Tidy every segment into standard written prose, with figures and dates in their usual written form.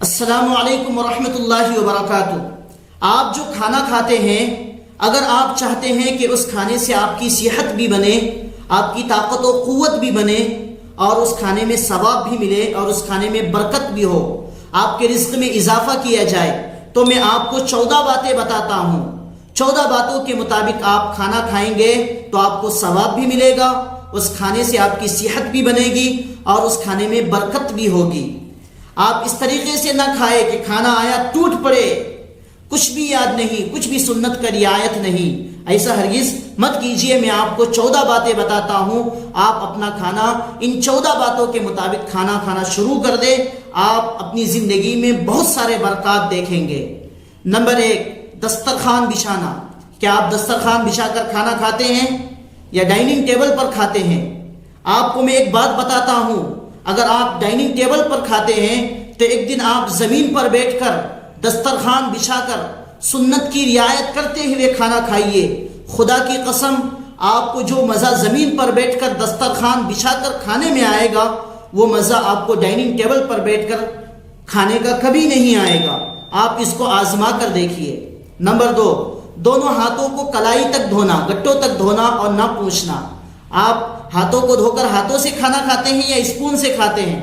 السلام علیکم ورحمۃ اللہ وبرکاتہ۔ آپ جو کھانا کھاتے ہیں، اگر آپ چاہتے ہیں کہ اس کھانے سے آپ کی صحت بھی بنے، آپ کی طاقت و قوت بھی بنے، اور اس کھانے میں ثواب بھی ملے اور اس کھانے میں برکت بھی ہو، آپ کے رزق میں اضافہ کیا جائے، تو میں آپ کو 14 باتیں بتاتا ہوں۔ 14 باتوں کے مطابق آپ کھانا کھائیں گے تو آپ کو ثواب بھی ملے گا، اس کھانے سے آپ کی صحت بھی بنے گی اور اس کھانے میں برکت بھی ہوگی۔ آپ اس طریقے سے نہ کھائے کہ کھانا آیا ٹوٹ پڑے، کچھ بھی یاد نہیں، کچھ بھی سنت کا رعایت نہیں، ایسا ہرگز مت کیجئے۔ میں آپ کو 14 باتیں بتاتا ہوں، آپ اپنا کھانا ان 14 باتوں کے مطابق کھانا شروع کر دیں، آپ اپنی زندگی میں بہت سارے برکات دیکھیں گے۔ نمبر 1، دسترخوان بچھانا۔ کیا آپ دسترخوان بچھا کر کھانا کھاتے ہیں یا ڈائننگ ٹیبل پر کھاتے ہیں؟ آپ کو میں ایک بات بتاتا ہوں، اگر آپ ڈائننگ ٹیبل پر کھاتے ہیں تو ایک دن آپ زمین پر بیٹھ کر دسترخوان بچھا کر سنت کی رعایت کرتے ہوئے کھانا کھائیے۔ خدا کی قسم، آپ کو جو مزہ زمین پر بیٹھ کر دسترخوان بچھا کر کھانے میں آئے گا، وہ مزہ آپ کو ڈائننگ ٹیبل پر بیٹھ کر کھانے کا کبھی نہیں آئے گا۔ آپ اس کو آزما کر دیکھیے۔ نمبر 2، دونوں ہاتھوں کو کلائی تک دھونا، گٹوں تک دھونا اور نہ پوچھنا۔ آپ ہاتھوں کو دھو کر ہاتھوں سے کھانا کھاتے ہیں یا اسپون سے کھاتے ہیں؟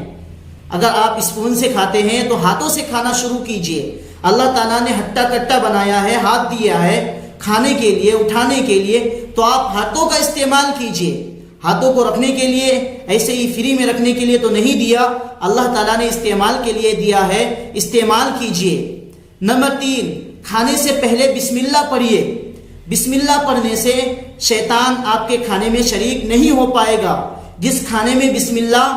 اگر آپ اسپون سے کھاتے ہیں تو ہاتھوں سے کھانا شروع کیجئے۔ اللہ تعالیٰ نے ہٹا کٹا بنایا ہے، ہاتھ دیا ہے کھانے کے لیے، اٹھانے کے لیے، تو آپ ہاتھوں کا استعمال کیجئے۔ ہاتھوں کو رکھنے کے لیے ایسے ہی فری میں رکھنے کے لیے تو نہیں دیا، اللہ تعالیٰ نے استعمال کے لیے دیا ہے، استعمال کیجئے۔ نمبر 3، کھانے سے پہلے بسم اللہ پڑھیے۔ بسم اللہ پڑھنے سے شیطان آپ کے کھانے میں شریک نہیں ہو پائے گا۔ جس کھانے میں بسم اللہ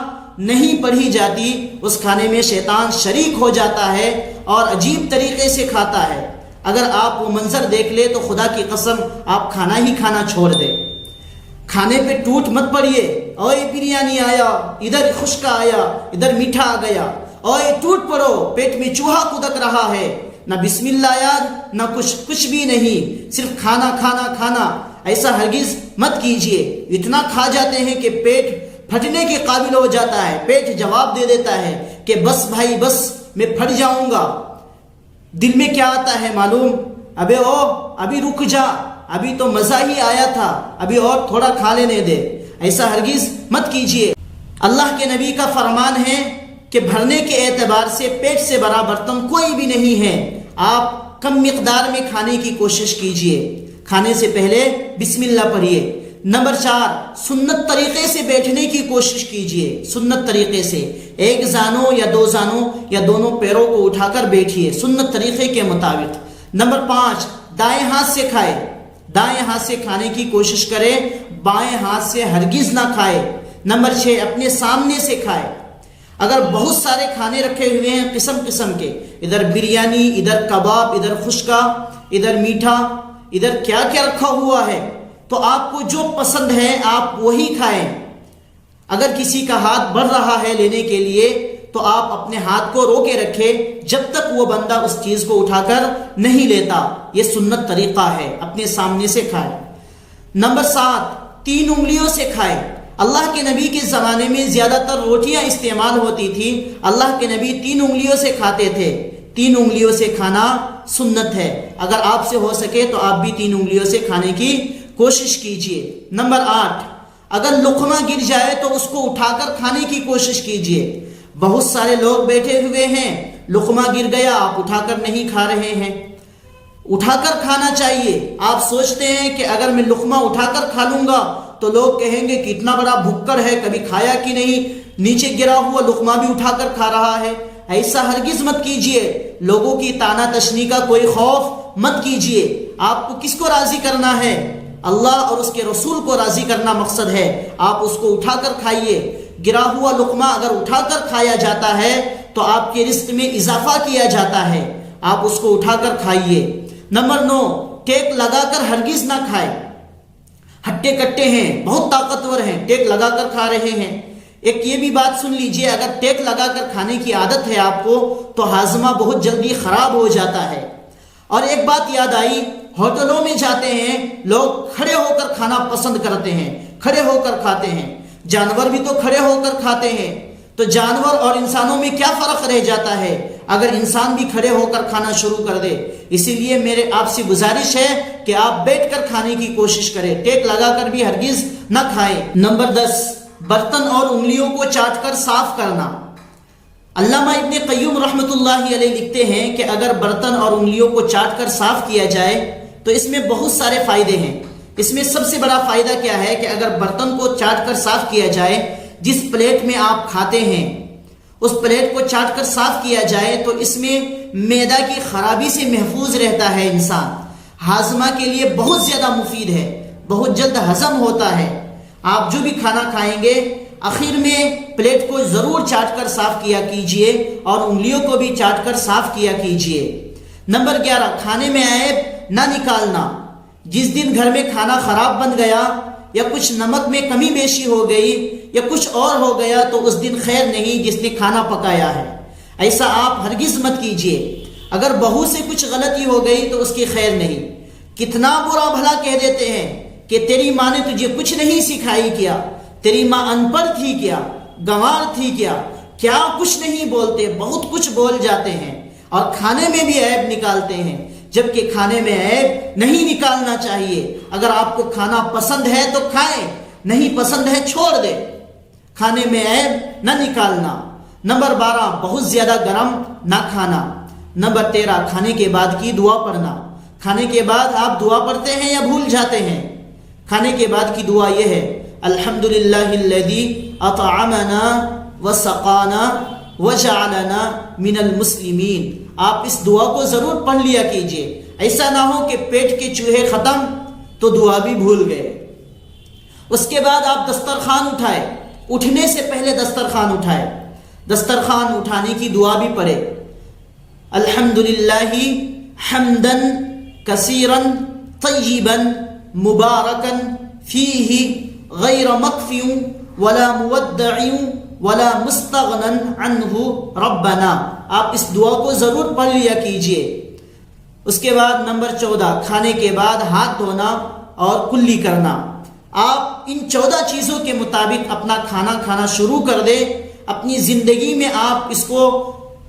نہیں پڑھی جاتی، اس کھانے میں شیطان شریک ہو جاتا ہے اور عجیب طریقے سے کھاتا ہے۔ اگر آپ وہ منظر دیکھ لے تو خدا کی قسم آپ کھانا ہی کھانا چھوڑ دیں۔ کھانے پہ ٹوٹ مت پڑیے، اوے بریانی آیا، ادھر خشک آیا، ادھر میٹھا آ گیا، اوے ٹوٹ پڑو، پیٹ میں چوہا کودک رہا ہے، نہ بسم اللہ یاد، نہ کچھ بھی نہیں، صرف کھانا کھانا کھانا۔ ایسا ہرگز مت کیجئے۔ اتنا کھا جاتے ہیں کہ پیٹ پھٹنے کے قابل ہو جاتا ہے، پیٹ جواب دے دیتا ہے کہ بس بھائی بس، میں پھٹ جاؤں گا۔ دل میں کیا آتا ہے معلوم؟ ابھی رک جا، ابھی تو مزہ ہی آیا تھا، ابھی اور تھوڑا کھا لینے دے۔ ایسا ہرگز مت کیجئے۔ اللہ کے نبی کا فرمان ہے کہ بھرنے کے اعتبار سے پیٹ سے بڑا برتن کوئی بھی نہیں ہے۔ آپ کم مقدار میں کھانے کی کوشش کیجئے، کھانے سے پہلے بسم اللہ پڑھیے۔ نمبر 4، سنت طریقے سے بیٹھنے کی کوشش کیجئے۔ سنت طریقے سے ایک زانوں یا 2 زانوں یا دونوں پیروں کو اٹھا کر بیٹھیے سنت طریقے کے مطابق۔ نمبر 5، دائیں ہاتھ سے کھائے۔ دائیں ہاتھ سے کھانے کی کوشش کرے، بائیں ہاتھ سے ہرگز نہ کھائے۔ نمبر 6، اپنے سامنے سے کھائے۔ اگر بہت سارے کھانے رکھے ہوئے ہیں قسم قسم کے، ادھر بریانی، ادھر کباب، ادھر خشکا، ادھر میٹھا، ادھر کیا کیا رکھا ہوا ہے، تو آپ کو جو پسند ہے آپ وہی کھائیں۔ اگر کسی کا ہاتھ بڑھ رہا ہے لینے کے لیے تو آپ اپنے ہاتھ کو روکے رکھے جب تک وہ بندہ اس چیز کو اٹھا کر نہیں لیتا۔ یہ سنت طریقہ ہے، اپنے سامنے سے کھائے۔ نمبر 7، 3 انگلیوں سے کھائے۔ اللہ کے نبی کے زمانے میں زیادہ تر روٹیاں استعمال ہوتی تھی، اللہ کے نبی 3 انگلیوں سے کھاتے تھے۔ 3 انگلیوں سے کھانا سنت ہے۔ اگر آپ سے ہو سکے تو آپ بھی 3 انگلیوں سے کھانے کی کوشش کیجئے۔ نمبر 8، اگر لقمہ گر جائے تو اس کو اٹھا کر کھانے کی کوشش کیجئے۔ بہت سارے لوگ بیٹھے ہوئے ہیں، لقمہ گر گیا، آپ اٹھا کر نہیں کھا رہے ہیں۔ اٹھا کر کھانا چاہیے۔ آپ سوچتے ہیں کہ اگر میں لقمہ اٹھا کر کھا لوں گا تو لوگ کہیں گے کہ اتنا بڑا بھکڑ ہے، کبھی کھایا کہ نہیں، نیچے گرا ہوا لقمہ بھی اٹھا کر کھا رہا ہے۔ ایسا ہرگز مت کیجئے۔ لوگوں کی طعنہ تشنی کا کوئی خوف مت کیجئے۔ آپ کو کس کو راضی کرنا ہے؟ اللہ اور اس کے رسول کو راضی کرنا مقصد ہے۔ آپ اس کو اٹھا کر کھائیے۔ گرا ہوا لقمہ اگر اٹھا کر کھایا جاتا ہے تو آپ کے رزق میں اضافہ کیا جاتا ہے۔ آپ اس کو اٹھا کر کھائیے۔ نمبر 9، ٹیک لگا کر ہرگز نہ کھائے۔ ہٹے کٹے ہیں، بہت طاقتور ہیں، ٹیک لگا کر کھا رہے ہیں۔ ایک یہ بھی بات سن لیجئے، اگر ٹیک لگا کر کھانے کی عادت ہے آپ کو تو ہاضمہ بہت جلدی خراب ہو جاتا ہے۔ اور ایک بات یاد آئی، ہوٹلوں میں جاتے ہیں لوگ کھڑے ہو کر کھانا پسند کرتے ہیں، کھڑے ہو کر کھاتے ہیں۔ جانور بھی تو کھڑے ہو کر کھاتے ہیں، تو جانور اور انسانوں میں کیا فرق رہ جاتا ہے؟ اگر انسان بھی کھڑے ہو کر کھانا شروع کر دے. اسی لیے میرے آپ سے گزارش ہے کہ آپ بیٹھ کر کھانے کی کوشش کریں، ٹیک لگا کر بھی ہرگز نہ کھائیں. نمبر 10، برتن اور انگلیوں کو چاٹ کر صاف کرنا. علامہ ابن قیم رحمۃ اللہ علیہ لکھتے ہیں کہ اگر برتن اور انگلیوں کو چاٹ کر صاف کیا جائے تو اس میں بہت سارے فائدے ہیں. اس میں سب سے بڑا فائدہ کیا ہے کہ اگر برتن کو چاٹ کر صاف کیا جائے، جس پلیٹ میں آپ کھاتے ہیں اس پلیٹ کو چاٹ کر صاف کیا جائے تو اس میں معدہ کی خرابی سے محفوظ رہتا ہے انسان. ہاضمہ کے لیے بہت زیادہ مفید ہے، بہت جلد ہضم ہوتا ہے. آپ جو بھی کھانا کھائیں گے آخر میں پلیٹ کو ضرور چاٹ کر صاف کیا کیجئے اور انگلیوں کو بھی چاٹ کر صاف کیا کیجئے. نمبر 11، کھانے میں عیب نہ نکالنا. جس دن گھر میں کھانا خراب بن گیا یا کچھ نمک میں کمی بیشی ہو گئی یا کچھ اور ہو گیا تو اس دن خیر نہیں جس نے کھانا پکایا ہے. ایسا آپ ہرگز مت کیجئے. اگر بہو سے کچھ غلطی ہو گئی تو اس کی خیر نہیں. کتنا برا بھلا کہہ دیتے ہیں کہ تیری ماں نے تجھے کچھ نہیں سکھائی کیا، تیری ماں ان پڑھ تھی کیا، گنوار تھی کیا کچھ نہیں بولتے، بہت کچھ بول جاتے ہیں اور کھانے میں بھی عیب نکالتے ہیں، جبکہ کھانے میں عیب نہیں نکالنا چاہیے. اگر آپ کو کھانا پسند ہے تو کھائیں، نہیں پسند ہے چھوڑ دے. کھانے میں عیب نہ نکالنا. نمبر 12، بہت زیادہ گرم نہ کھانا. نمبر 13، کھانے کے بعد کی دعا پڑھنا. کھانے کے بعد آپ دعا پڑھتے ہیں یا بھول جاتے ہیں؟ کھانے کے بعد کی دعا یہ ہے: الحمدللہ الذی اطعمنا وسقانا وجعلنا من المسلمین. آپ اس دعا کو ضرور پڑھ لیا کیجئے. ایسا نہ ہو کہ پیٹ کے چوہے ختم تو دعا بھی بھول گئے. اس کے بعد آپ دسترخوان اٹھائے، اٹھنے سے پہلے دسترخوان اٹھائے، دسترخوان اٹھانے کی دعا بھی پڑھے: الحمدللہ حمدا کثیرا طیبا مبارکا فیہ غیر مکفی ولا مودع ولا مستغنا عنہ ربنا. آپ اس دعا کو ضرور پڑھ لیا کیجئے. اس کے بعد نمبر 14، کھانے کے بعد ہاتھ دھونا اور کلی کرنا. آپ ان 14 چیزوں کے مطابق اپنا کھانا کھانا شروع کر دیں. اپنی زندگی میں آپ اس کو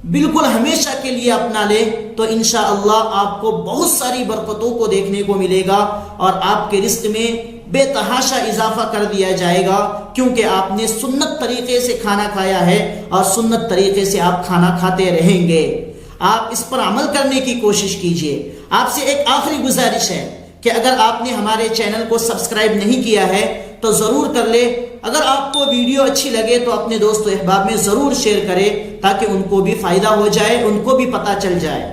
بالکل ہمیشہ کے لیے اپنا لے تو انشاءاللہ آپ کو بہت ساری برکتوں کو دیکھنے کو ملے گا اور آپ کے رزق میں بے تحاشا اضافہ کر دیا جائے گا، کیونکہ آپ نے سنت طریقے سے کھانا کھایا ہے اور سنت طریقے سے آپ کھانا کھاتے رہیں گے. آپ اس پر عمل کرنے کی کوشش کیجئے. آپ سے ایک آخری گزارش ہے کہ اگر آپ نے ہمارے چینل کو سبسکرائب نہیں کیا ہے تو ضرور کر لے. اگر آپ کو ویڈیو اچھی لگے تو اپنے دوست و احباب میں ضرور شیئر کریں تاکہ ان کو بھی فائدہ ہو جائے، ان کو بھی پتہ چل جائے.